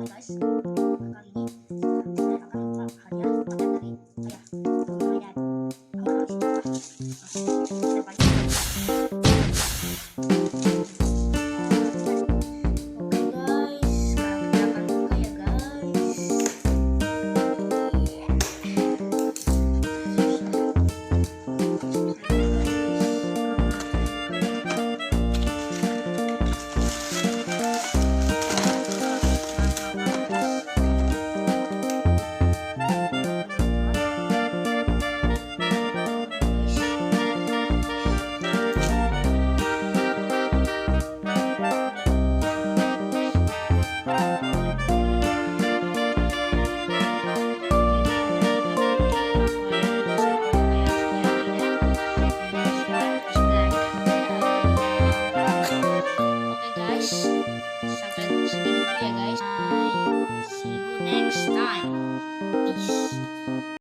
guys, kali ini saya akan membuka hadiah buatan dari ayah dan awal kita pakai. Oke guys, sekarang kita akan buka ya guys. Sampai segini dulu ya guys. See you next time.